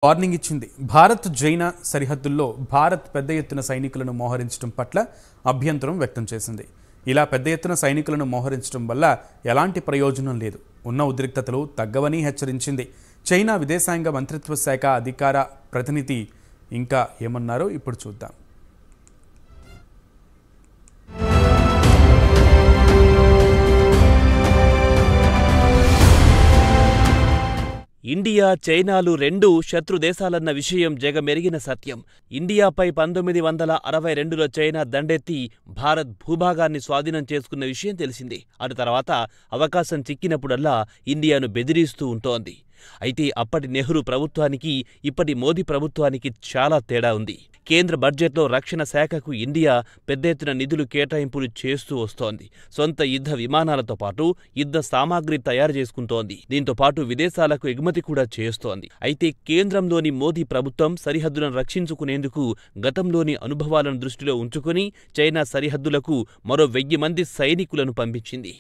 Warning ఇచ్చింది. భారత్ జైనా సరిహద్దుల్లో భారత్ పెద్ద ఎత్తున సైనికులను మోహరించడం పట్ల అభ్యంతరం వ్యక్తం చేసింది. ఇలా పెద్ద ఎత్తున సైనికులను మోహరించడం వల్ల ఎలాంటి ప్రయోజనం లేదు, ఉన్న ఉద్రిక్తతలు తగ్గవని హెచ్చరించింది. చైనా విదేశాంగ మంత్రిత్వ శాఖ అధికార ప్రతినిధి ఇంకా ఏమన్నారో ఇప్పుడు చూద్దాం. ఇండియా, చైనాలు రెండూ శత్రు దేశాలన్న విషయం జగమెరిగిన సత్యం. ఇండియాపై 1962లో చైనా దండెత్తి భారత్ భూభాగాన్ని స్వాధీనం చేసుకున్న విషయం తెలిసిందే. అటు తర్వాత అవకాశం చిక్కినప్పుడల్లా ఇండియాను బెదిరిస్తూ ఉంటోంది. అయితే అప్పటి నెహ్రూ ప్రభుత్వానికి, ఇప్పటి మోదీ ప్రభుత్వానికి చాలా తేడా ఉంది. కేంద్ర బడ్జెట్లో రక్షణ శాఖకు ఇండియా పెద్ద ఎత్తున నిధులు కేటాయింపులు చేస్తూ వస్తోంది. సొంత యుద్ధ విమానాలతో పాటు యుద్ధ సామాగ్రి తయారు చేసుకుంటోంది. దీంతో పాటు విదేశాలకు ఎగుమతి కూడా చేస్తోంది. అయితే కేంద్రంలోని మోదీ ప్రభుత్వం సరిహద్దులను రక్షించుకునేందుకు గతంలోని అనుభవాలను దృష్టిలో ఉంచుకుని చైనా సరిహద్దులకు మరో 1000 మంది సైనికులను పంపించింది.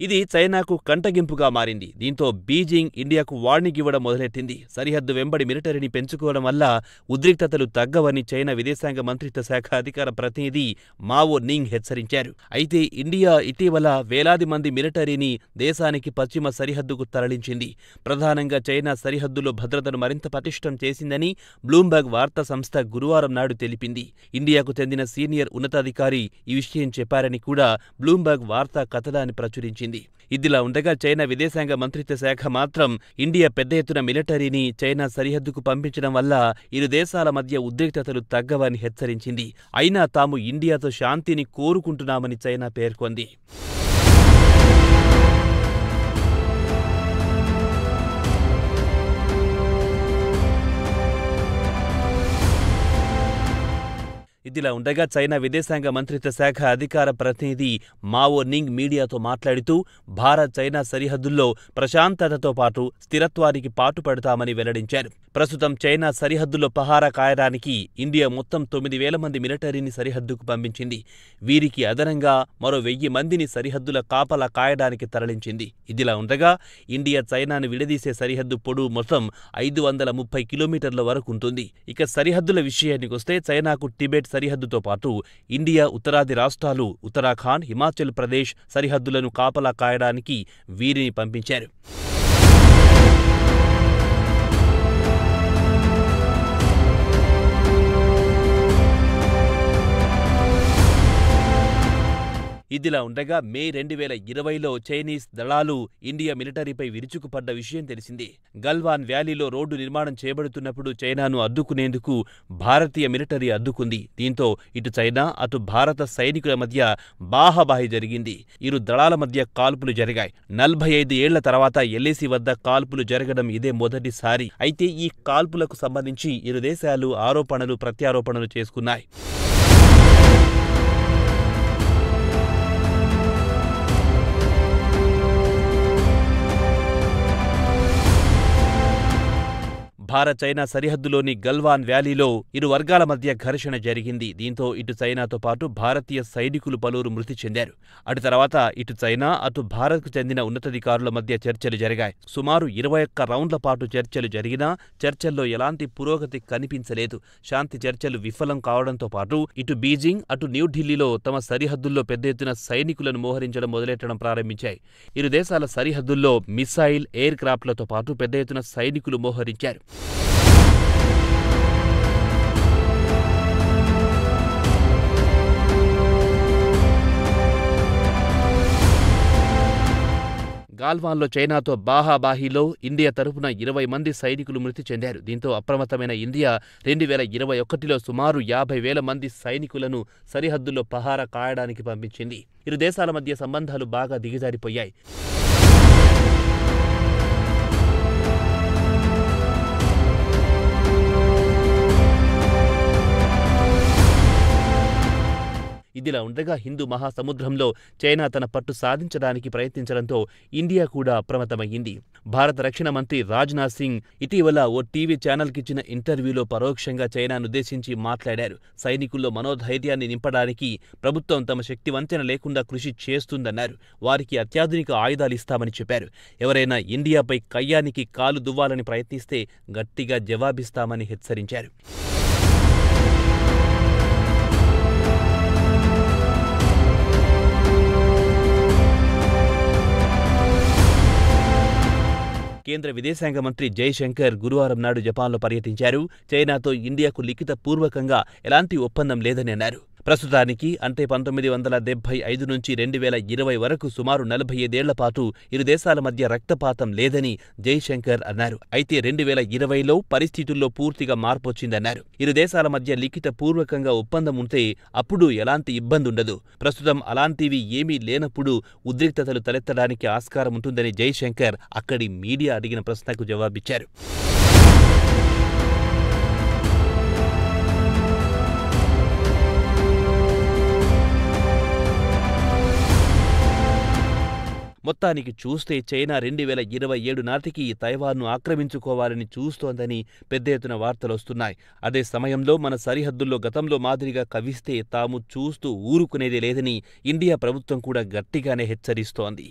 ఇది చైనాకు కంటగింపుగా మారింది. దీంతో బీజింగ్ ఇండియాకు వార్నింగ్ ఇవ్వడం మొదలెట్టింది. సరిహద్దు వెంబడి మిలిటరీని పెంచుకోవడం వల్ల ఉద్రిక్తతలు తగ్గవని చైనా విదేశాంగ మంత్రిత్వ శాఖ అధికార ప్రతినిధి మావో నింగ్ హెచ్చరించారు. అయితే ఇండియా ఇటీవల వేలాది మంది మిలిటరీని దేశానికి పశ్చిమ సరిహద్దుకు తరలించింది. ప్రధానంగా చైనా సరిహద్దులో భద్రతను మరింత పటిష్టం చేసిందని బ్లూంబర్గ్ వార్తా సంస్థ గురువారం నాడు తెలిపింది. ఇండియాకు చెందిన సీనియర్ ఉన్నతాధికారి ఈ విషయం చెప్పారని కూడా బ్లూంబర్గ్ వార్తా కథనాన్ని ప్రచురించింది. ఇదిలా ఉండగా చైనా విదేశాంగ మంత్రిత్వ శాఖ మాత్రం ఇండియా పెద్ద ఎత్తున మిలిటరీని చైనా సరిహద్దుకు పంపించడం వల్ల ఇరు దేశాల మధ్య ఉద్రిక్తతలు తగ్గవని హెచ్చరించింది. అయినా తాము ఇండియాతో శాంతిని కోరుకుంటున్నామని చైనా పేర్కొంది. ఇదిలా ఉండగా చైనా విదేశాంగ మంత్రిత్వ శాఖ అధికార ప్రతినిధి మావో నింగ్ మీడియాతో మాట్లాడుతూ భారత్ చైనా సరిహద్దుల్లో ప్రశాంతతతో పాటు స్థిరత్వానికి పాటుపడతామని వెల్లడించారు. ప్రస్తుతం చైనా సరిహద్దులో పహారా కాయడానికి ఇండియా మొత్తం 9000 మంది మిలిటరీని సరిహద్దుకు పంపించింది. వీరికి అదనంగా మరో 1000 మందిని సరిహద్దుల కాపలా కాయడానికి తరలించింది. ఇదిలా ఉండగా ఇండియా చైనాను విడదీసే సరిహద్దు పొడవు మొత్తం 530 కిలోమీటర్ల వరకు ఉంటుంది. ఇక సరిహద్దుల విషయానికొస్తే చైనాకు టిబెట్ సరిహద్దుతో పాటు ఇండియా ఉత్తరాది రాష్ట్రాలు ఉత్తరాఖండ్, హిమాచల్ ప్రదేశ్ సరిహద్దులను కాపలా కాయడానికి వీరిని పంపించారు. ఇదిలా ఉండగా మే 2020లో చైనీస్ దళాలు ఇండియా మిలిటరీపై విరుచుకుపడ్డ విషయం తెలిసిందే. గల్వాన్ వ్యాలీలో రోడ్డు నిర్మాణం చేపడుతున్నప్పుడు చైనాను అడ్డుకునేందుకు భారతీయ మిలిటరీ అడ్డుకుంది. దీంతో ఇటు చైనా, అటు భారత సైనికుల మధ్య బాహాబాహి జరిగింది. ఇరు దళాల మధ్య కాల్పులు జరిగాయి. 45 ఏళ్ల తర్వాత ఎల్ఏసీ వద్ద కాల్పులు జరగడం ఇదే మొదటిసారి. అయితే ఈ కాల్పులకు సంబంధించి ఇరు దేశాలు ఆరోపణలు ప్రత్యారోపణలు చేసుకున్నాయి. భారత్ చైనా సరిహద్దులోని గల్వాన్ వ్యాలీలో ఇరు వర్గాల మధ్య ఘర్షణ జరిగింది. దీంతో ఇటు చైనాతో పాటు భారతీయ సైనికులు పలువురు మృతి చెందారు. అటు తర్వాత ఇటు చైనా, అటు భారత్కు చెందిన ఉన్నతాధికారుల మధ్య చర్చలు జరిగాయి. సుమారు 21 రౌండ్ల పాటు చర్చలు జరిగినా చర్చల్లో ఎలాంటి పురోగతి కనిపించలేదు. శాంతి చర్చలు విఫలం కావడంతో పాటు ఇటు బీజింగ్, అటు న్యూఢిల్లీలో తమ సరిహద్దుల్లో పెద్ద ఎత్తున సైనికులను మోహరించడం మొదలెట్టడం ప్రారంభించాయి. ఇరు దేశాల సరిహద్దుల్లో మిసైల్, ఎయిర్ క్రాఫ్ట్లతో పాటు పెద్ద ఎత్తున సైనికులు మోహరించారు. గాల్వాన్లో చైనాతో బాహాబాహీలో ఇండియా తరఫున 20 మంది సైనికులు మృతి చెందారు. దీంతో అప్రమత్తమైన ఇండియా 2021లో సుమారు 50,000 మంది సైనికులను సరిహద్దుల్లో పహారా కాయడానికి పంపించింది. ఇరు దేశాల మధ్య సంబంధాలు బాగా దిగజారిపోయాయి. ఇదిలా ఉండగా హిందూ మహాసముద్రంలో చైనా తన పట్టు సాధించడానికి ప్రయత్నించడంతో ఇండియా కూడా అప్రమత్తమయ్యింది. భారత రక్షణ మంత్రి రాజ్నాథ్ సింగ్ ఇటీవల ఓ టీవీ ఛానల్కిచ్చిన ఇంటర్వ్యూలో పరోక్షంగా చైనానుద్దేశించి మాట్లాడారు. సైనికుల్లో మనోధైర్యాన్ని నింపడానికి ప్రభుత్వం తమ శక్తి వంచన లేకుండా కృషి చేస్తుందన్నారు. వారికి అత్యాధునిక ఆయుధాలిస్తామని చెప్పారు. ఎవరైనా ఇండియాపై కయ్యానికి కాలు దువ్వాలని ప్రయత్నిస్తే గట్టిగా జవాబిస్తామని హెచ్చరించారు. కేంద్ర విదేశాంగ మంత్రి జైశంకర్ గురువారం నాడు జపాన్లో పర్యటించారు. చైనాతో ఇండియాకు లిఖిత పూర్వకంగా ఎలాంటి ఒప్పందం లేదని అన్నారు. ప్రస్తుతానికి అంటే 1975 నుంచి 2020 వరకు సుమారు 45 ఏళ్ల పాటు ఇరు దేశాల మధ్య రక్తపాతం లేదని జైశంకర్ అన్నారు. అయితే 2020లో పరిస్థితుల్లో పూర్తిగా మార్పొచ్చిందన్నారు. ఇరు దేశాల మధ్య లిఖిత పూర్వకంగా ఒప్పందం ఉంటే అప్పుడు ఎలాంటి ఇబ్బంది ఉండదు. ప్రస్తుతం అలాంటివి ఏమీ లేనప్పుడు ఉద్రిక్తతలు తలెత్తడానికి ఆస్కారం ఉంటుందని జైశంకర్ అక్కడి మీడియా అడిగిన ప్రశ్నకు జవాబిచ్చారు. మొత్తానికి చూస్తే చైనా 2027 నాటికి తైవాన్ను ఆక్రమించుకోవాలని చూస్తోందని పెద్ద ఎత్తున వార్తలొస్తున్నాయి. అదే సమయంలో మన సరిహద్దుల్లో గతంలో మాదిరిగా కవిస్తే తాము చూస్తూ ఊరుకునేది లేదని ఇండియా ప్రభుత్వం కూడా గట్టిగానే హెచ్చరిస్తోంది.